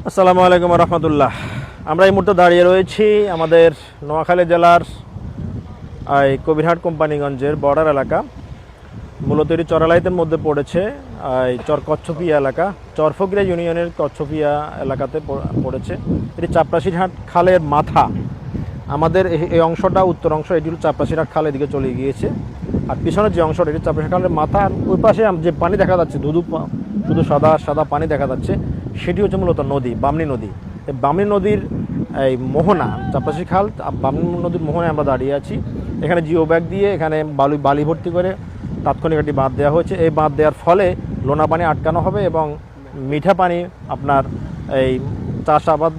আসসালামু আলাইকুম রহমতুল্লাহ। আমরা এই মুহূর্তে দাঁড়িয়ে রয়েছি আমাদের নোয়াখালী জেলার এই কবিরহাট কোম্পানিগঞ্জের বর্ডার এলাকা। মূলত এটি চরালাইতের মধ্যে পড়েছে। এই চর কচ্ছপিয়া এলাকা, চরফকিরা ইউনিয়নের কচ্ছপিয়া এলাকাতে পড়েছে। এটি চাপরাশিরহাট খালের মাথা। আমাদের এই অংশটা উত্তর অংশ, এটি হল চাপরাশিরহাট খাল, এদিকে চলে গিয়েছে। আর পিছনের যে অংশটা, এটি চাপরাশিরহাট খালের মাথা। আর ওই পাশে যে পানি দেখা যাচ্ছে, শুধু সাদা সাদা পানি দেখা যাচ্ছে, সেটি হচ্ছে মূলত নদী, বামনী নদী। এই বামনী নদীর এই মোহনা, চাপরাশি খাল বামনী নদীর মোহনায় আমরা দাঁড়িয়ে আছি। এখানে জিও ব্যাগ দিয়ে এখানে বালি ভর্তি করে তাৎক্ষণিক একটি বাঁধ দেওয়া হয়েছে। এই বাঁধ দেওয়ার ফলে লোনা পানি আটকানো হবে এবং মিঠা পানি আপনার এই চাষাবাদ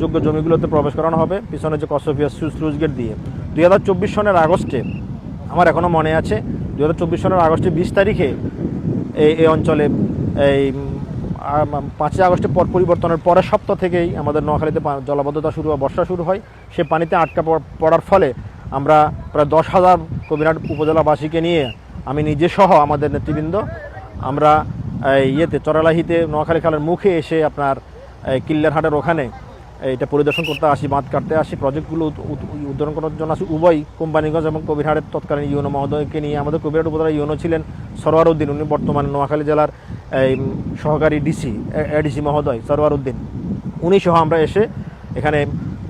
যোগ্য জমিগুলোতে প্রবেশ করানো হবে পিছনে যে কচ্ছপিয়া স্লুইস গেট দিয়ে। 2024 সনের আগস্টে, আমার এখনও মনে আছে, 2024 সনের আগস্টে 20 তারিখে এই অঞ্চলে এই 5 আগস্টের পর পরিবর্তনের পরের সপ্তাহ থেকেই আমাদের নোয়াখালীতে জলাবদ্ধতা শুরু হয়, বর্ষা শুরু হয়। সে পানিতে আটকা পড়ার ফলে আমরা প্রায় 10,000 কবিরহাট উপজেলাবাসীকে নিয়ে, আমি নিজে সহ আমাদের নেতৃবৃন্দ, আমরা চরালাহিতে নোয়াখালী খালের মুখে এসে আপনার কিল্লারহাটের ওখানে এটা পরিদর্শন করতে আসি, বাঁধ কাটতে আসি, প্রজেক্টগুলো উদ্বোধন করার জন্য আসি। উভয় কোম্পানিগঞ্জ এবং কবিরহাটের তৎকালীন ইউনো মহোদয়কে নিয়ে, আমাদের কবিরহাট উপজেলার ইউনো ছিলেন সরওয়ার উদ্দিন, উনি বর্তমানে নোয়াখালী জেলার এই সহকারী এডিসি মহোদয় সরওয়ার উদ্দিন, উনি সহ আমরা এসে এখানে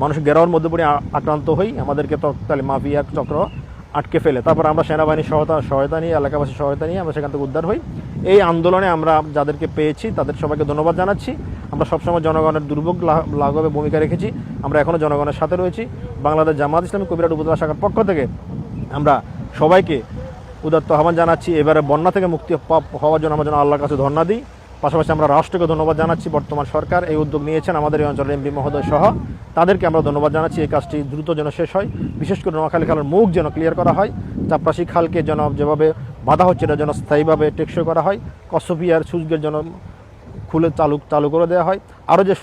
মানুষ গেরাওয়ার মধ্যে পড়ে আক্রান্ত হই। আমাদেরকে তৎকালীন মাফিয়া চক্র আটকে ফেলে। তারপর আমরা সেনাবাহিনীর সহায়তা নিয়ে, এলাকাবাসীর সহায়তা নিয়ে আমরা সেখান থেকে উদ্ধার হই। এই আন্দোলনে আমরা যাদেরকে পেয়েছি তাদের সবাইকে ধন্যবাদ জানাচ্ছি। আমরা সবসময় জনগণের দুর্ভোগ লাঘবে ভূমিকা রেখেছি। আমরা এখনও জনগণের সাথে রয়েছি। বাংলাদেশ জামাত ইসলামী কবিরহাট উপজেলা শাখার পক্ষ থেকে আমরা সবাইকে উদাত্ত আহ্বান জানাচ্ছি, এবারে বন্যা থেকে মুক্তি হওয়ার জন্য আমরা যেন আল্লাহর কাছে ধর্ণা দিই। পাশাপাশি আমরা রাষ্ট্রকে ধন্যবাদ জানাচ্ছি। বর্তমান সরকার এই উদ্যোগ নিয়েছেন, আমাদের এই অঞ্চলের এমপি মহোদয় সহ, তাদেরকে আমরা ধন্যবাদ জানাচ্ছি। এই কাজটি দ্রুত যেন শেষ হয়, বিশেষ করে নোয়াখালী খালের মুখ যেন ক্লিয়ার করা হয়, চাপরাশি খালকে যেন যেভাবে বাধা হচ্ছে এটা যেন স্থায়ীভাবে টেকসই করা হয়, কচ্ছপিয়ার সুইচগেট যেন খুলে চালু করে দেওয়া হয়, আরও যে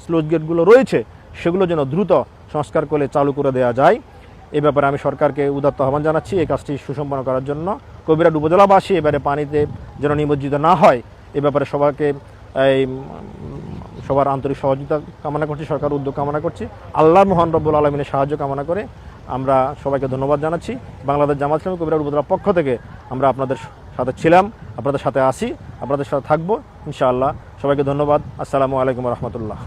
স্লুইস গেটগুলো রয়েছে সেগুলো যেন দ্রুত সংস্কার করে চালু করে দেওয়া যায়। এ ব্যাপারে আমি সরকারকে উদাত্ত আহ্বান জানাচ্ছি এই কাজটি সুসম্পন্ন করার জন্য। কবিরহাট উপজেলাবাসী এবারে পানিতে যেন নিমজ্জিত না হয়, এ ব্যাপারে সবার আন্তরিক সহযোগিতা কামনা করছি, সরকার উদ্যোগ কামনা করছি। আল্লাহ মহান রব্বুল আলমিনের সাহায্য কামনা করে আমরা সবাইকে ধন্যবাদ জানাচ্ছি। বাংলাদেশ জামাত ইসলামী কবিরহাট উপজেলার পক্ষ থেকে আমরা আপনাদের সাথে ছিলাম, আপনাদের সাথে আছি, আপনাদের সাথে থাকবো ইনশাআল্লাহ। সবাইকে ধন্যবাদ। আসসালামু আলাইকুম রহমতুল্লাহ।